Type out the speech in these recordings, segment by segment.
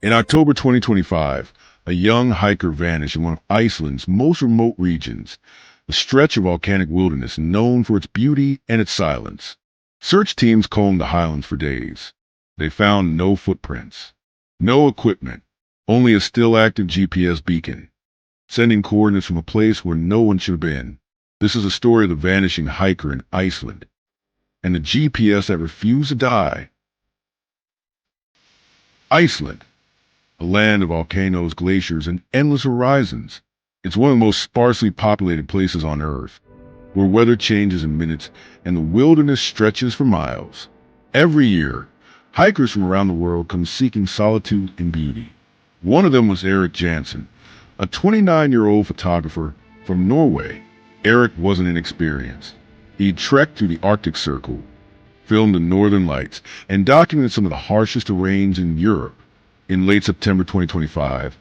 In October 2025, a young hiker vanished in one of Iceland's most remote regions, a stretch of volcanic wilderness known for its beauty and its silence. Search teams combed the highlands for days. They found no footprints, no equipment, only a still active GPS beacon, sending coordinates from a place where no one should have been. This is a story of the vanishing hiker in Iceland, and the GPS that refused to die. Iceland, a land of volcanoes, glaciers, and endless horizons. It's one of the most sparsely populated places on Earth, where weather changes in minutes and the wilderness stretches for miles. Every year, hikers from around the world come seeking solitude and beauty. One of them was Eric Jansen, a 29-year-old photographer from Norway. Eric wasn't inexperienced. He trekked through the Arctic Circle, filmed the Northern Lights, and documented some of the harshest terrains in Europe. In late September 2025,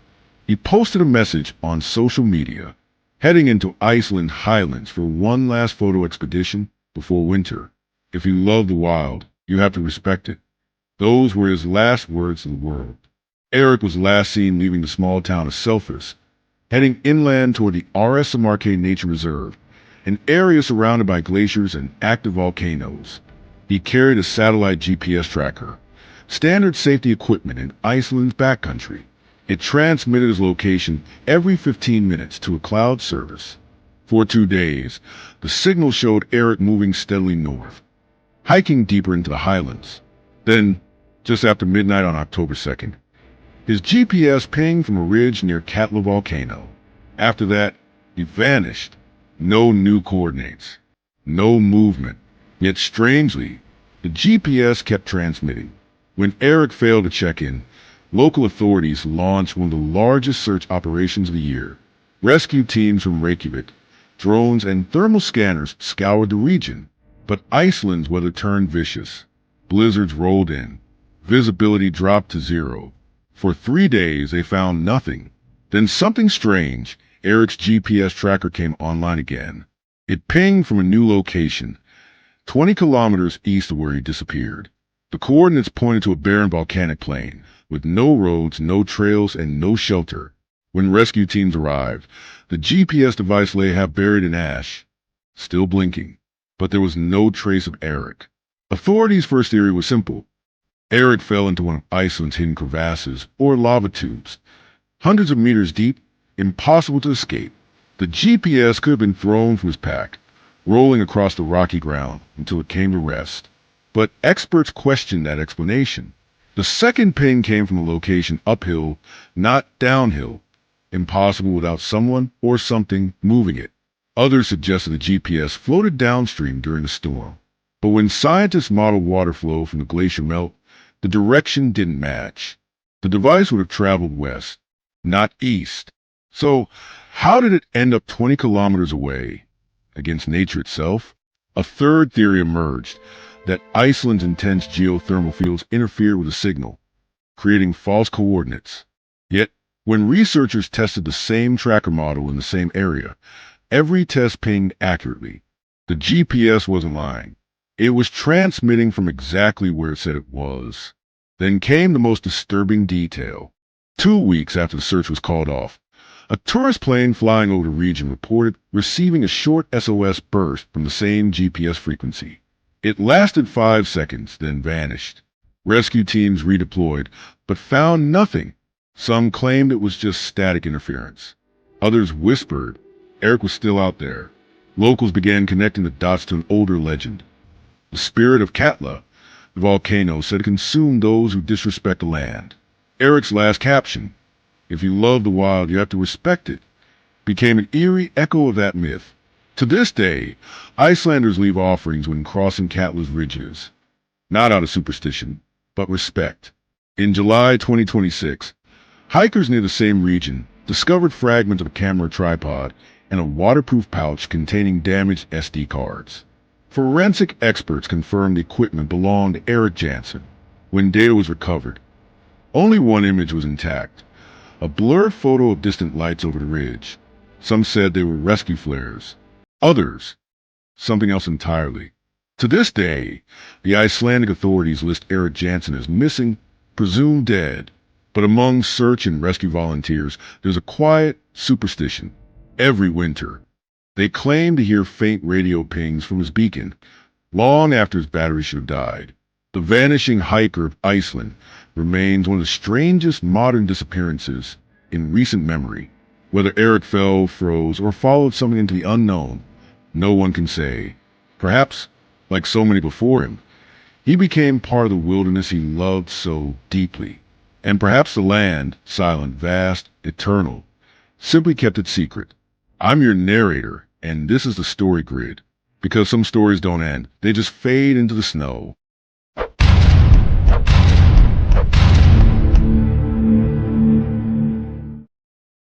he posted a message on social media, heading into Iceland highlands for one last photo expedition before winter. If you love the wild, you have to respect it. Those were his last words to the world. Eric was last seen leaving the small town of Selfoss, heading inland toward the RSMRK Nature Reserve, an area surrounded by glaciers and active volcanoes. He carried a satellite GPS tracker, standard safety equipment in Iceland's backcountry. It transmitted his location every 15 minutes to a cloud service. For 2 days, the signal showed Eric moving steadily north, hiking deeper into the highlands. Then, just after midnight on October 2nd, his GPS pinged from a ridge near Katla Volcano. After that, he vanished. No new coordinates, no movement. Yet strangely, the GPS kept transmitting. When Eric failed to check in, local authorities launched one of the largest search operations of the year. Rescue teams from Reykjavik, drones, and thermal scanners scoured the region. But Iceland's weather turned vicious. Blizzards rolled in. Visibility dropped to zero. For 3 days, they found nothing. Then something strange. Eric's GPS tracker came online again. It pinged from a new location, 20 kilometers east of where he disappeared. The coordinates pointed to a barren volcanic plain, with no roads, no trails, and no shelter. When rescue teams arrived, the GPS device lay half buried in ash, still blinking. But there was no trace of Eric. Authorities' first theory was simple. Eric fell into one of Iceland's hidden crevasses, or lava tubes. Hundreds of meters deep, impossible to escape. The GPS could have been thrown from his pack, rolling across the rocky ground until it came to rest. But experts questioned that explanation. The second ping came from a location uphill, not downhill. Impossible without someone or something moving it. Others suggested the GPS floated downstream during the storm. But when scientists modeled water flow from the glacier melt, the direction didn't match. The device would have traveled west, not east. So, how did it end up 20 kilometers away? Against nature itself? A third theory emerged, that Iceland's intense geothermal fields interfered with the signal, creating false coordinates. Yet, when researchers tested the same tracker model in the same area, every test pinged accurately. The GPS wasn't lying. It was transmitting from exactly where it said it was. Then came the most disturbing detail. 2 weeks after the search was called off, a tourist plane flying over the region reported receiving a short SOS burst from the same GPS frequency. It lasted 5 seconds, then vanished. Rescue teams redeployed, but found nothing. Some claimed it was just static interference. Others whispered Eric was still out there. Locals began connecting the dots to an older legend. The spirit of Katla, the volcano, said it consumed those who disrespect the land. Eric's last caption, "If you love the wild, you have to respect it," became an eerie echo of that myth. To this day, Icelanders leave offerings when crossing Katla's ridges, not out of superstition, but respect. In July 2026, hikers near the same region discovered fragments of a camera tripod and a waterproof pouch containing damaged SD cards. Forensic experts confirmed the equipment belonged to Eric Jansen. When data was recovered, only one image was intact, a blurred photo of distant lights over the ridge. Some said they were rescue flares. Others, something else entirely. To this day, the Icelandic authorities list Eric Jansen as missing, presumed dead. But among search and rescue volunteers, there's a quiet superstition. Every winter, they claim to hear faint radio pings from his beacon, long after his battery should have died. The vanishing hiker of Iceland remains one of the strangest modern disappearances in recent memory. Whether Eric fell, froze, or followed something into the unknown, no one can say. Perhaps, like so many before him, he became part of the wilderness he loved so deeply. And perhaps the land, silent, vast, eternal, simply kept it secret. I'm your narrator, and this is the story grid. Because some stories don't end, they just fade into the snow.